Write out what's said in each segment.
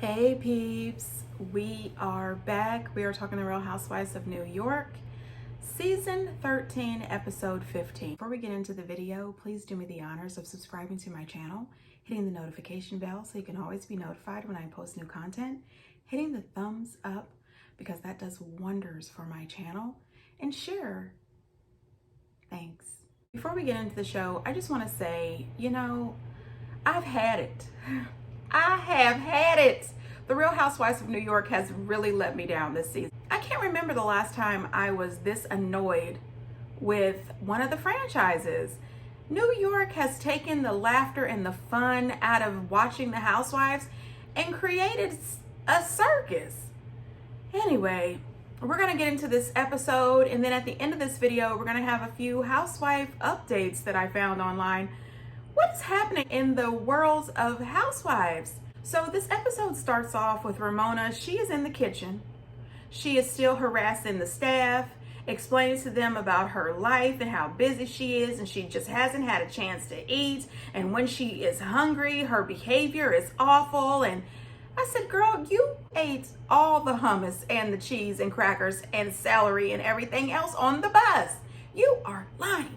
Hey peeps, we are back. We are talking the Real Housewives of New York, season 13, episode 15. Before we get into the video, please do me the honors of subscribing to my channel, hitting the notification bell so you can always be notified when I post new content, hitting the thumbs up because that does wonders for my channel, and share. Thanks. Before we get into the show, I just want to say, I've had it. I have had it. The Real Housewives of New York has really let me down this season. I can't remember the last time I was this annoyed with one of the franchises. New York has taken the laughter and the fun out of watching the Housewives and created a circus. Anyway, we're gonna get into this episode, and then at the end of this video, we're gonna have a few housewife updates that I found online. What's happening in the worlds of housewives? So this episode starts off with Ramona. She is in the kitchen. She is still harassing the staff, explaining to them about her life and how busy she is, and she just hasn't had a chance to eat. And when she is hungry, her behavior is awful. And I said, girl, you ate all the hummus and the cheese and crackers and celery and everything else on the bus. You are lying.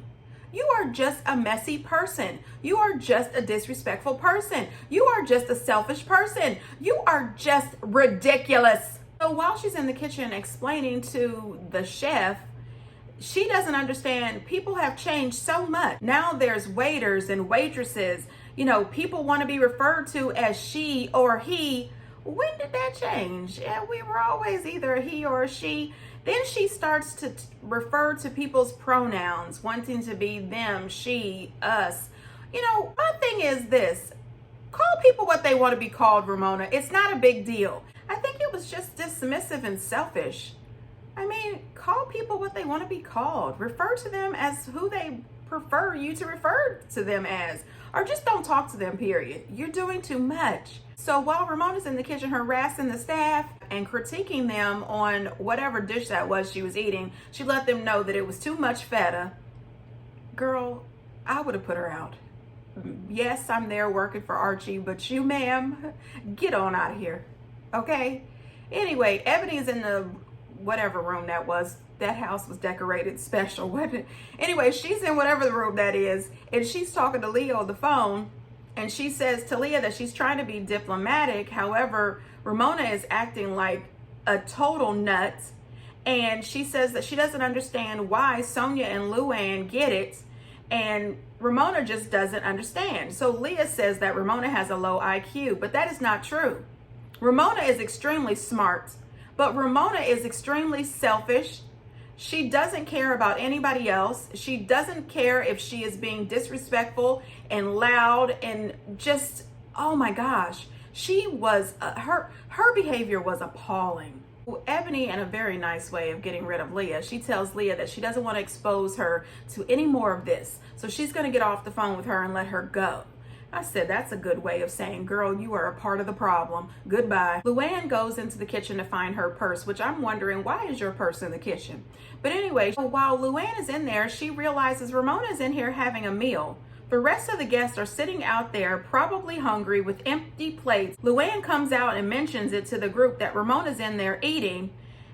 You are just a messy person. You are just a disrespectful person. You are just a selfish person. You are just ridiculous. So while she's in the kitchen explaining to the chef, she doesn't understand people have changed so much. Now there's waiters and waitresses. People want to be referred to as she or he. When did that change? Yeah, we were always either a he or a she. Then she starts to refer to people's pronouns, wanting to be them, she, us. My thing is this. Call people what they want to be called, Ramona. It's not a big deal. I think it was just dismissive and selfish. Call people what they want to be called. Refer to them as who they prefer you to refer to them as. Or just don't talk to them, period. You're doing too much. So while Ramona's in the kitchen harassing the staff and critiquing them on whatever dish that was she was eating, she let them know that it was too much feta. Girl, I would have put her out. Yes, I'm there working for Archie, but you, ma'am, get on out of here, okay? Anyway, Ebony's in the whatever room that was. That house was decorated special, wasn't it? Anyway, she's in whatever the room that is, and she's talking to Leah on the phone. And she says to Leah that she's trying to be diplomatic. However, Ramona is acting like a total nut. And she says that she doesn't understand why Sonja and Luann get it. And Ramona just doesn't understand. So Leah says that Ramona has a low IQ, but that is not true. Ramona is extremely smart, but Ramona is extremely selfish. She doesn't care about anybody else. She doesn't care if she is being disrespectful and loud and just, oh my gosh. She was, her behavior was appalling. Ebony, in a very nice way of getting rid of Leah, she tells Leah that she doesn't want to expose her to any more of this. So she's going to get off the phone with her and let her go. I said, that's a good way of saying, girl, you are a part of the problem. Goodbye. Luann goes into the kitchen to find her purse, which I'm wondering, why is your purse in the kitchen? But anyway, while Luann is in there, she realizes Ramona's in here having a meal. The rest of the guests are sitting out there, probably hungry with empty plates. Luann comes out and mentions it to the group that Ramona's in there eating.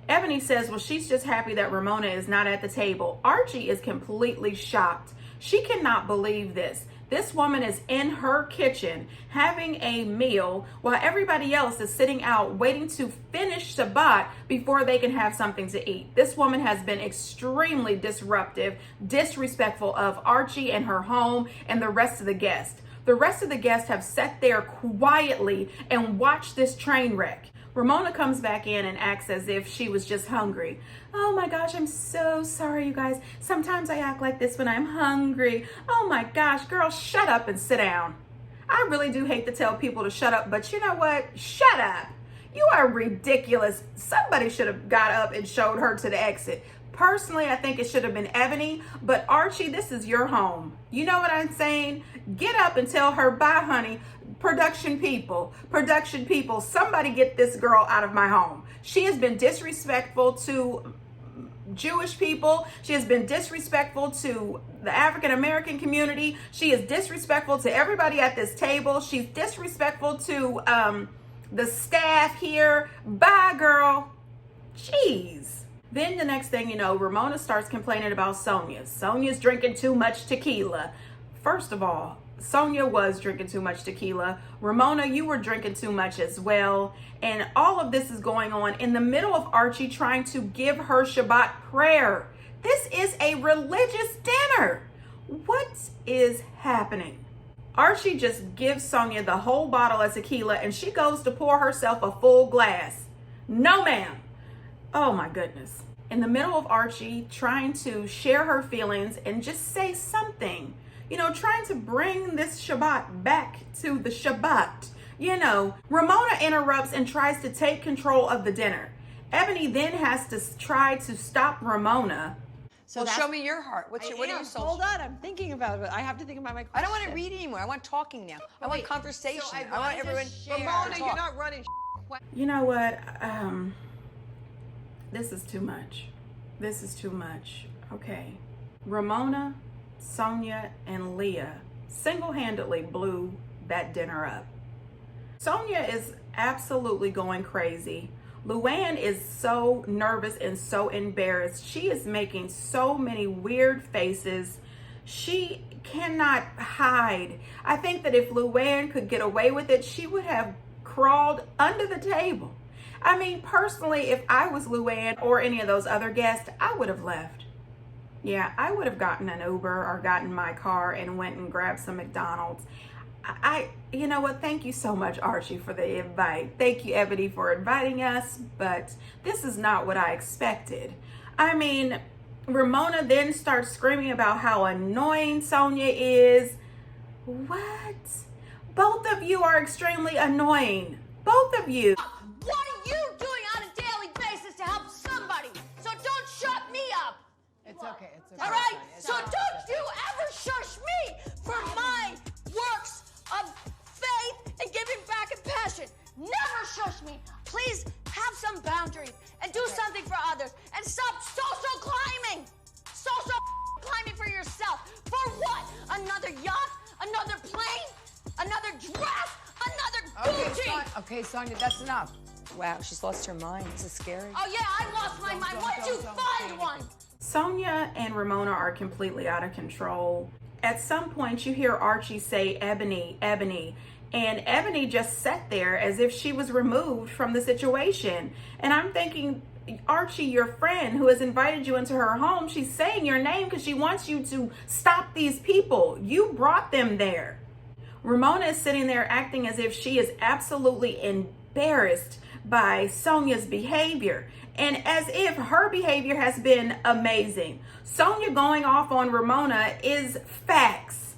Ebony says, well, she's just happy that Ramona is not at the table. Archie is completely shocked. She cannot believe this. This woman is in her kitchen having a meal while everybody else is sitting out waiting to finish Shabbat before they can have something to eat. This woman has been extremely disruptive, disrespectful of Archie and her home and the rest of the guests. The rest of the guests have sat there quietly and watched this train wreck. Ramona comes back in and acts as if she was just hungry. Oh my gosh, I'm so sorry, you guys. Sometimes I act like this when I'm hungry. Oh my gosh, girl, shut up and sit down. I really do hate to tell people to shut up, but you know what? Shut up. You are ridiculous. Somebody should have got up and showed her to the exit. Personally, I think it should have been Ebony, but Archie, this is your home. You know what I'm saying? Get up and tell her, bye, honey. Production people, somebody get this girl out of my home. She has been disrespectful to Jewish people. She has been disrespectful to the African American community. She is disrespectful to everybody at this table. She's disrespectful to the staff here. Bye, girl. Jeez. Then the next thing you know, Ramona starts complaining about Sonja. Sonja's drinking too much tequila. First of all, Sonja was drinking too much tequila. Ramona, you were drinking too much as well. And all of this is going on in the middle of Archie trying to give her Shabbat prayer. This is a religious dinner. What is happening? Archie just gives Sonja the whole bottle of tequila and she goes to pour herself a full glass. No, ma'am. Oh my goodness. In the middle of Archie trying to share her feelings and just say something, you know, trying to bring this Shabbat back to the Shabbat, you know, Ramona interrupts and tries to take control of the dinner. Ebony then has to try to stop Ramona. So well, show me your heart. What are you so? Hold on, I'm thinking about it. I have to think about my question. I don't want to read anymore. I want talking now. I want conversation. So I want everyone. Ramona, you're not running. You know what? This is too much. This is too much. Okay. Ramona, Sonja, and Leah single-handedly blew that dinner up. Sonja is absolutely going crazy. Luann is so nervous and so embarrassed. She is making so many weird faces. She cannot hide. I think that if Luann could get away with it, she would have crawled under the table. I mean, personally, if I was Luann or any of those other guests, I would have left. Yeah, I would have gotten an Uber or gotten my car and went and grabbed some McDonald's. You know what? Thank you so much, Archie, for the invite. Thank you, Ebony, for inviting us, but this is not what I expected. I mean, Ramona then starts screaming about how annoying Sonja is. What? Both of you are extremely annoying. Both of you. What are you doing on a daily basis to help somebody? So don't shut me up. It's okay. It's okay. All right? So don't you ever shush me for my works of faith and giving back and passion. Never shush me. Please have some boundaries and do something for others and stop social climbing. Social climbing for yourself. For what? Another yacht? Another plane? Another dress? Another Gucci? Okay, Sonja, that's enough. Wow, she's lost her mind. This is scary. Oh yeah, I lost my mind. Why don't you find one? Sonja and Ramona are completely out of control. At some point, you hear Archie say, Ebony, Ebony, and Ebony just sat there as if she was removed from the situation. And I'm thinking, Archie, your friend who has invited you into her home, she's saying your name because she wants you to stop these people. You brought them there. Ramona is sitting there acting as if she is absolutely embarrassed by Sonja's behavior, and as if her behavior has been amazing. Sonja going off on Ramona is facts.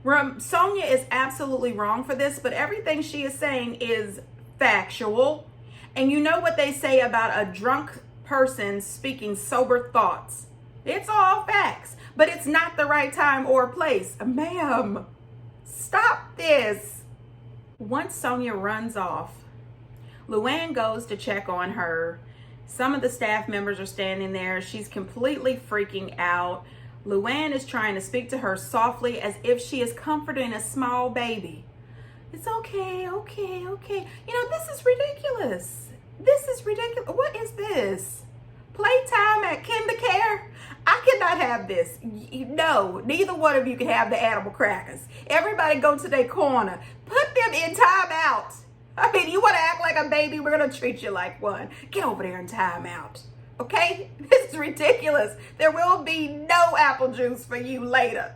Sonja is absolutely wrong for this, but everything she is saying is factual. And you know what they say about a drunk person speaking sober thoughts. It's all facts, but it's not the right time or place. Ma'am, stop this. Once Sonja runs off, Luann goes to check on her. Some of the staff members are standing there. She's completely freaking out. Luann is trying to speak to her softly as if she is comforting a small baby. It's okay, okay, okay. You know, this is ridiculous. This is ridiculous. What is this? Playtime at KinderCare? I cannot have this. No, neither one of you can have the animal crackers. Everybody go to their corner. Put them in timeout. I mean, you want to act like a baby? We're going to treat you like one. Get over there in timeout. Okay? This is ridiculous. There will be no apple juice for you later.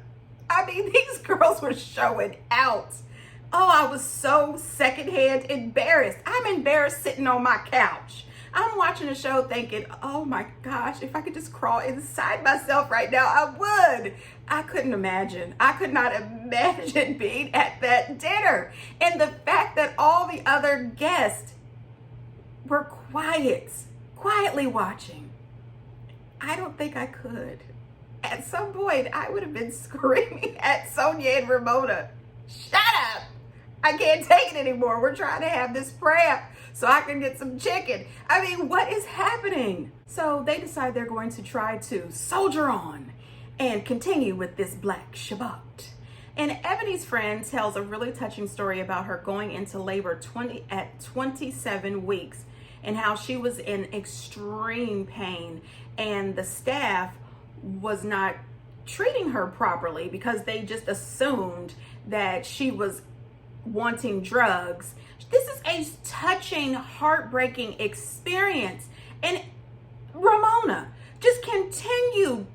I mean, these girls were showing out. Oh, I was so secondhand embarrassed. I'm embarrassed sitting on my couch. I'm watching the show thinking, oh my gosh, if I could just crawl inside myself right now, I would. I couldn't imagine. I could not imagine being at that dinner. And the fact that all the other guests were quietly watching. I don't think I could. At some point, I would have been screaming at Sonja and Ramona, shut up. I can't take it anymore. We're trying to have this prayer so I can get some chicken. I mean, what is happening? So they decide they're going to try to soldier on and continue with this Black Shabbat. And Ebony's friend tells a really touching story about her going into labor at 27 weeks and how she was in extreme pain and the staff was not treating her properly because they just assumed that she was wanting drugs. This is a touching, heartbreaking experience. And Ramona just continued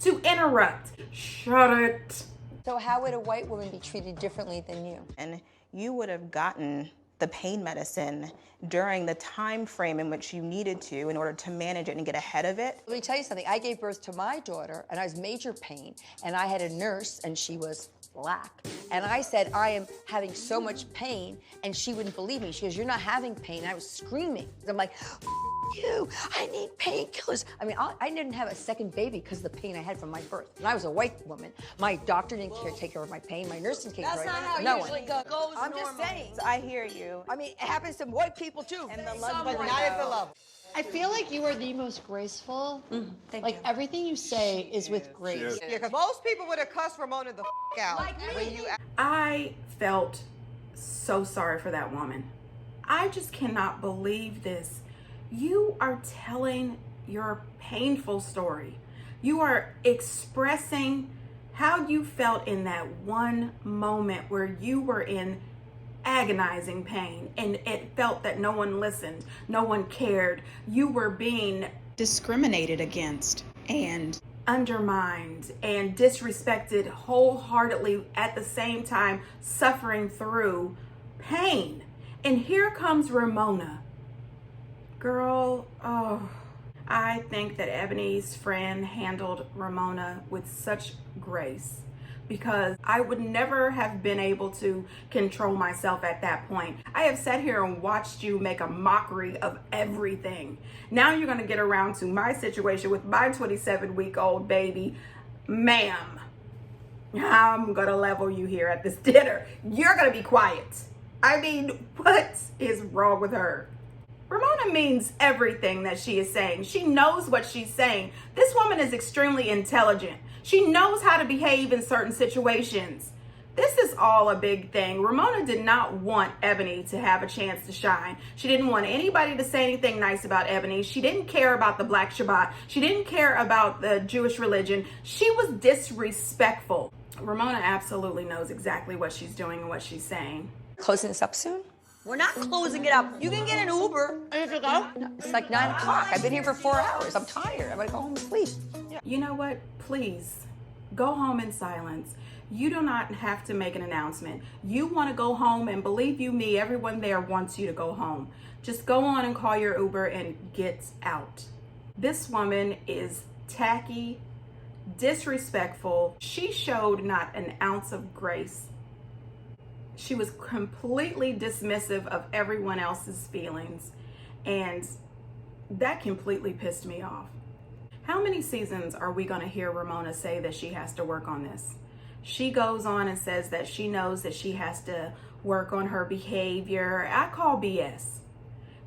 to interrupt. Shut it. So how would a white woman be treated differently than you? And you would have gotten the pain medicine during the time frame in which you needed to in order to manage it and get ahead of it. Let me tell you something. I gave birth to my daughter, and I was major pain, and I had a nurse, and she was black. And I said, I am having so much pain, and she wouldn't believe me. She goes, you're not having pain. And I was screaming. I'm like, you, I need painkillers. I mean, I didn't have a second baby because of the pain I had from my birth. And I was a white woman. My doctor didn't take care of my pain. My nurse didn't take care of my pain. That's not how it usually goes. I'm just saying. I hear you. I mean, it happens to white people too. And the love, But not at the level. I feel like you are the most graceful. Thank you. Everything you say is with grace. Yeah, because most people would have cussed Ramona the out. When you I felt so sorry for that woman. I just cannot believe this. You are telling your painful story. You are expressing how you felt in that one moment where you were in agonizing pain and it felt that no one listened, no one cared. You were being discriminated against and undermined and disrespected wholeheartedly, at the same time suffering through pain. And here comes Ramona. Girl, oh, I think that Ebony's friend handled Ramona with such grace, because I would never have been able to control myself at that point. I have sat here and watched you make a mockery of everything. Now you're gonna get around to my situation with my 27-week-old baby. Ma'am, I'm gonna level you here at this dinner. You're gonna be quiet. I mean, what is wrong with her? Ramona means everything that she is saying. She knows what she's saying. This woman is extremely intelligent. She knows how to behave in certain situations. This is all a big thing. Ramona did not want Ebony to have a chance to shine. She didn't want anybody to say anything nice about Ebony. She didn't care about the Black Shabbat. She didn't care about the Jewish religion. She was disrespectful. Ramona absolutely knows exactly what she's doing and what she's saying. Closing this up soon? We're not closing it up. You can get an Uber. It's like 9 o'clock. I've been here for 4 hours. I'm tired. I'm gonna go home and sleep. You know what? Please go home in silence. You do not have to make an announcement. You want to go home, and believe you me, everyone there wants you to go home. Just go on and call your Uber and get out. This woman is tacky, disrespectful. She showed not an ounce of grace. She was completely dismissive of everyone else's feelings, and that completely pissed me off. How many seasons are we going to hear Ramona say that she has to work on this? She goes on and says that she knows that she has to work on her behavior. I call BS.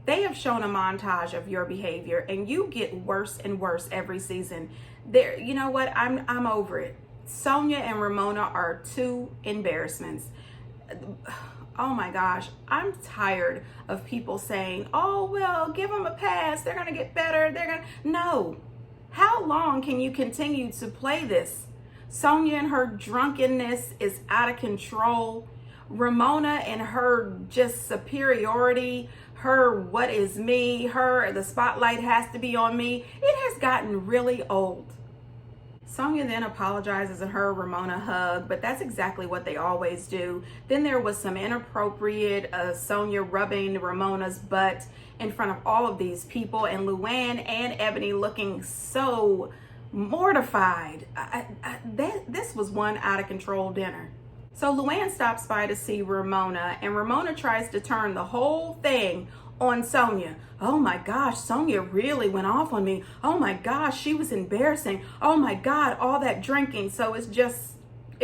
They have shown a montage of your behavior, and you get worse and worse every season. There, you know what? I'm over it. Sonya and Ramona are two embarrassments. Oh my gosh, I'm tired of people saying, oh, well, give them a pass. They're going to get better. No. How long can you continue to play this? Sonya and her drunkenness is out of control. Ramona and her just superiority, her what is me, her the spotlight has to be on me. It has gotten really old. Sonya then apologizes and her Ramona hug, but that's exactly what they always do. Then there was some inappropriate Sonya rubbing Ramona's butt in front of all of these people, and Luann and Ebony looking so mortified. This was one out of control dinner. So Luann stops by to see Ramona, and Ramona tries to turn the whole thing on Sonya. Oh my gosh, Sonya really went off on me. Oh my gosh, she was embarrassing. Oh my God, all that drinking. So it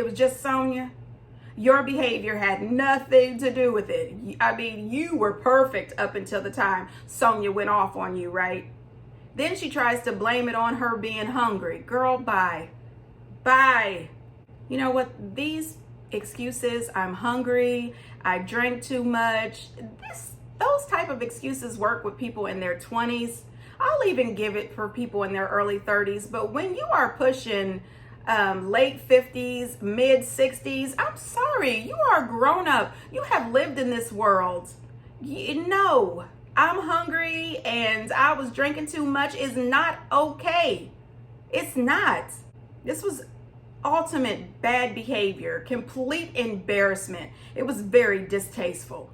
was just Sonya. Your behavior had nothing to do with it. I mean, you were perfect up until the time Sonya went off on you, right? Then she tries to blame it on her being hungry. Girl, bye. Bye. You know what? These excuses, I'm hungry, I drank too much, those type of excuses work with people in their 20s. I'll even give it for people in their early 30s. But when you are pushing late 50s, mid 60s, I'm sorry, you are grown up. You have lived in this world. You know, I'm hungry and I was drinking too much is not okay. It's not. This was ultimate bad behavior, complete embarrassment. It was very distasteful.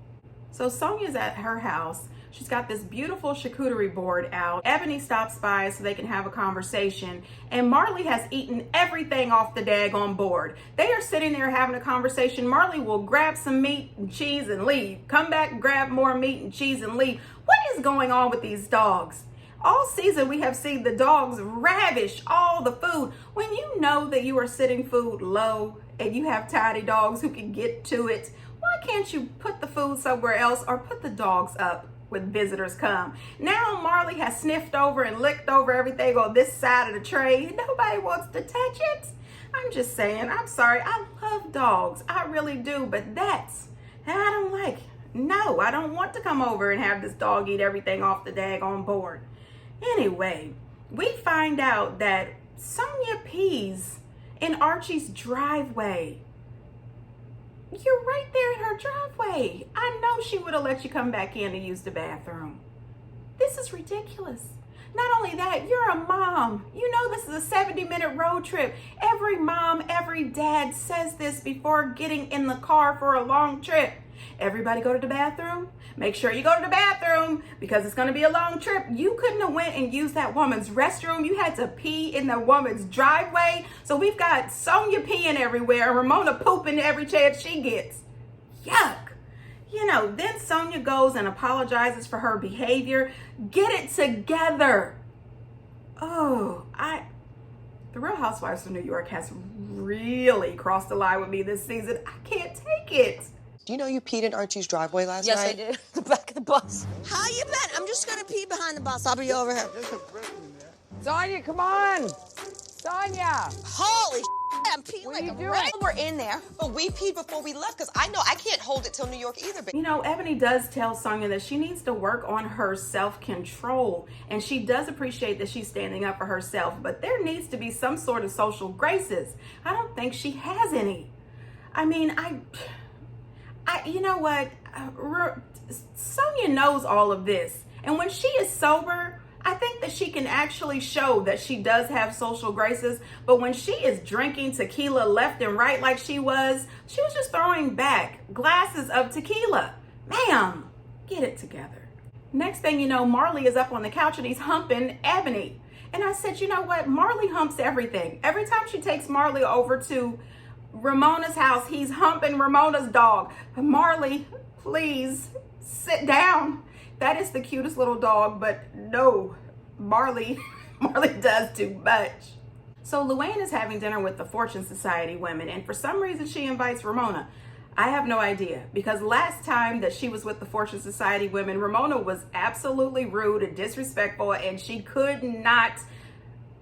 So Sonja's at her house. She's got this beautiful charcuterie board out. Ebony stops by so they can have a conversation. And Marley has eaten everything off the daggone board. They are sitting there having a conversation. Marley will grab some meat and cheese and leave. Come back, grab more meat and cheese and leave. What is going on with these dogs? All season we have seen the dogs ravish all the food. When you know that you are sitting food low and you have tiny dogs who can get to it, why can't you put the food somewhere else or put the dogs up when visitors come? Now Marley has sniffed over and licked over everything on this side of the tray. Nobody wants to touch it. I'm just saying, I'm sorry. I love dogs. I really do. But I don't like. No, I don't want to come over and have this dog eat everything off the daggone board. Anyway, we find out that Sonja pees in Archie's driveway. You're right there in her driveway. I know she would have let you come back in and use the bathroom. This is ridiculous. Not only that, you're a mom. You know this is a 70-minute road trip. Every mom, every dad says this before getting in the car for a long trip. Everybody go to the bathroom. Make sure you go to the bathroom because it's going to be a long trip. You couldn't have went and used that woman's restroom. You had to pee in the woman's driveway. So we've got Sonja peeing everywhere and Ramona pooping every chance she gets. Yuck. You know, then Sonja goes and apologizes for her behavior. Get it together. Oh, the Real Housewives of New York has really crossed the line with me this season. I can't take it. Do you know you peed in Archie's driveway last Yes, night? I did. The back of the bus. How you been? I'm just gonna pee behind the bus. I'll be over here. Sonya, come on! Sonya! Holy I'm peeing What like are you a doing? rat. We're in there, but we peed before we left because I know I can't hold it till New York either. You know, Ebony does tell Sonja that she needs to work on her self-control, and she does appreciate that she's standing up for herself, but there needs to be some sort of social graces. I don't think she has any. I mean, you know what? Sonja knows all of this, and when she is sober, I think that she can actually show that she does have social graces. But when she is drinking tequila left and right like she was just throwing back glasses of tequila. Ma'am, get it together. Next thing you know, Marley is up on the couch and he's humping Ebony. And I said, you know what? Marley humps everything. Every time she takes Marley over to Ramona's house, he's humping Ramona's dog. Marley, please sit down. That is the cutest little dog, but no, Marley does too much. So Luann is having dinner with the Fortune Society women, and for some reason she invites Ramona. I have no idea, because last time that she was with the Fortune Society women, Ramona was absolutely rude and disrespectful, and she could not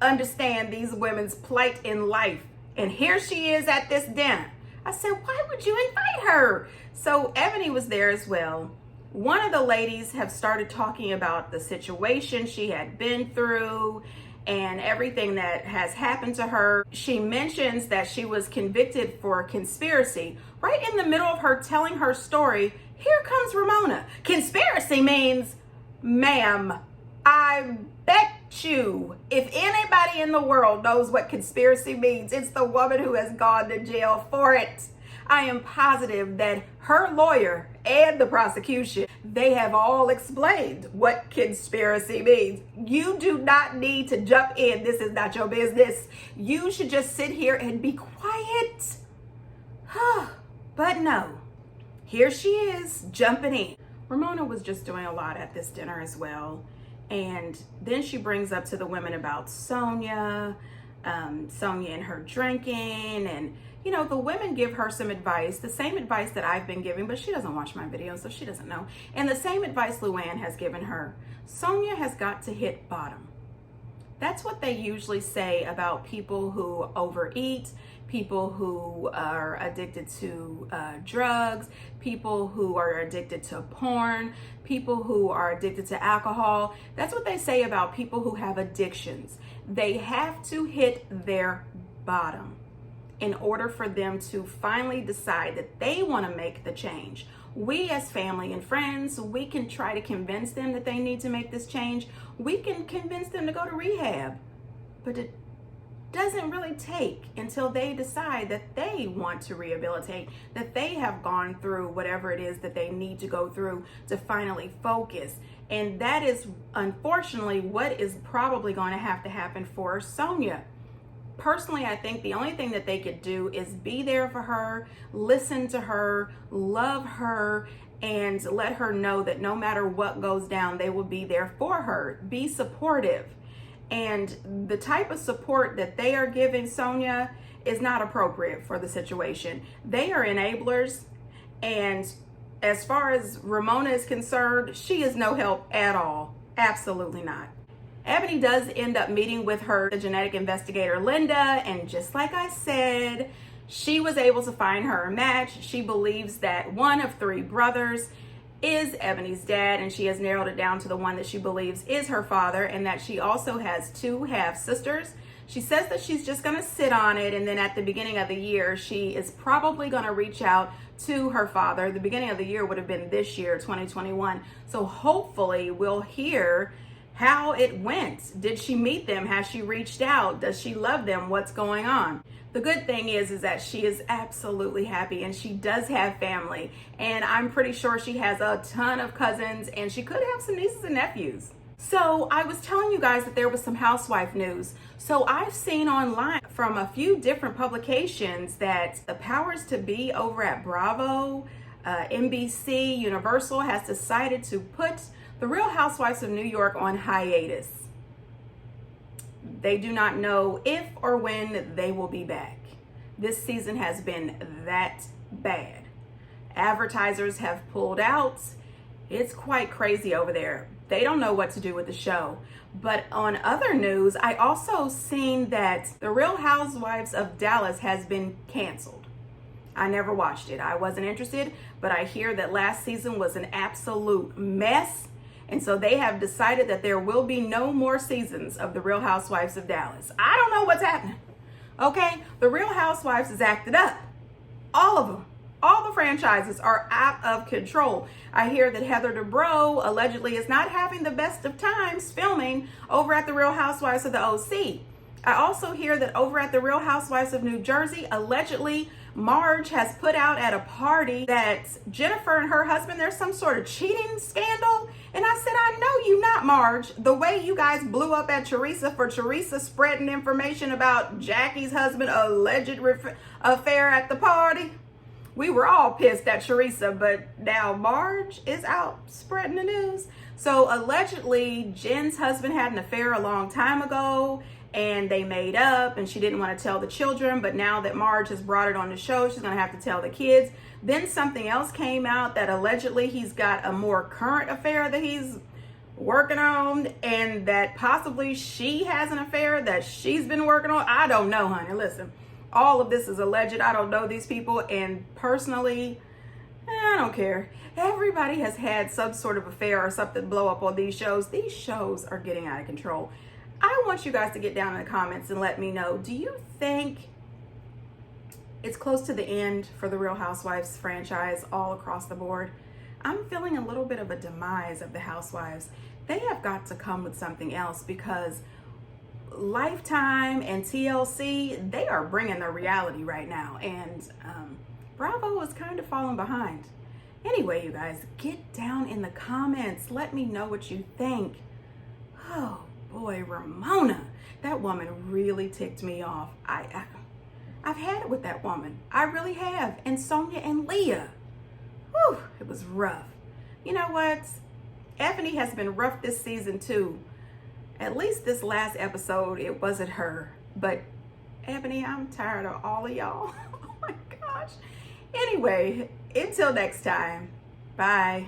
understand these women's plight in life. And here she is at this dinner. I said, why would you invite her? So Ebony was there as well. One of the ladies have started talking about the situation she had been through and everything that has happened to her. She mentions that she was convicted for conspiracy. Right in the middle of her telling her story, here comes Ramona. Conspiracy means, ma'am, I bet you if anybody in the world knows what conspiracy means, it's the woman who has gone to jail for it. I am positive that her lawyer and the prosecution, they have all explained what conspiracy means. You do not need to jump in. This is not your business. You should just sit here and be quiet. But no, here she is jumping in. Ramona was just doing a lot at this dinner as well. And then she brings up to the women about Sonja and her drinking, and you know, the women give her some advice, the same advice that I've been giving, but she doesn't watch my videos, so she doesn't know. And the same advice Luann has given her. Sonja has got to hit bottom. That's what they usually say about people who overeat, people who are addicted to drugs, people who are addicted to porn, people who are addicted to alcohol. That's what they say about people who have addictions. They have to hit their bottom in order for them to finally decide that they want to make the change. We as family and friends, we can try to convince them that they need to make this change. We can convince them to go to rehab, but it doesn't really take until they decide that they want to rehabilitate, that they have gone through whatever it is that they need to go through to finally focus. And that is unfortunately what is probably going to happen for Sonja. Personally, I think the only thing that they could do is be there for her, listen to her, love her, and let her know that no matter what goes down, they will be there for her. Be supportive. And the type of support that they are giving Sonja is not appropriate for the situation. They are enablers, and as far as Ramona is concerned, she is no help at all. Absolutely not. Ebony does end up meeting with the genetic investigator, Linda, and just like I said, she was able to find her a match. She believes that one of 3 brothers is Ebony's dad, and she has narrowed it down to the one that she believes is her father, and that she also has 2 half-sisters. She says that she's just going to sit on it, and then at the beginning of the year, she is probably going to reach out to her father. The beginning of the year would have been this year, 2021. So hopefully we'll hear how it went. Did she meet them? Has she reached out? Does she love them? What's going on? The good thing is that she is absolutely happy, and she does have family, and I'm pretty sure she has a ton of cousins, and she could have some nieces and nephews. So I was telling you guys that there was some housewife news. So I've seen online from a few different publications that the powers to be over at Bravo, NBC, Universal has decided to put the Real Housewives of New York on hiatus. They do not know if or when they will be back. This season has been that bad. Advertisers have pulled out. It's quite crazy over there. They don't know what to do with the show. But on other news, I also seen that the Real Housewives of Dallas has been canceled. I never watched it. I wasn't interested, but I hear that last season was an absolute mess. And so they have decided that there will be no more seasons of the Real Housewives of Dallas. I don't know what's happening. Okay, the Real Housewives is acted up. All of them. All the franchises are out of control. I hear that Heather Dubrow allegedly is not having the best of times filming over at the Real Housewives of the OC. I also hear that over at the Real Housewives of New Jersey, allegedly Marge has put out at a party that Jennifer and her husband, there's some sort of cheating scandal. And I said, I know you not, Marge. The way you guys blew up at Teresa for Teresa spreading information about Jackie's husband alleged affair at the party. We were all pissed at Teresa, but now Marge is out spreading the news. So allegedly Jen's husband had an affair a long time ago, and they made up, and she didn't want to tell the children, but now that Marge has brought it on the show, she's going to have to tell the kids. Then something else came out that allegedly he's got a more current affair that he's working on, and that possibly she has an affair that she's been working on. I don't know, honey. Listen, all of this is alleged. I don't know these people, and personally, I don't care. Everybody has had some sort of affair or something blow up on these shows. These shows are getting out of control. I want you guys to get down in the comments and let me know, do you think it's close to the end for the Real Housewives franchise all across the board? I'm feeling a little bit of a demise of the Housewives. They have got to come with something else, because Lifetime and TLC, they are bringing the reality right now, and Bravo is kind of falling behind. Anyway, you guys, get down in the comments. Let me know what you think. Oh boy, Ramona, that woman really ticked me off. I've had it with that woman. I really have. And Sonja and Leah. Whew, it was rough. You know what? Ebony has been rough this season too. At least this last episode, it wasn't her. But Ebony, I'm tired of all of y'all. Oh my gosh. Anyway, until next time. Bye.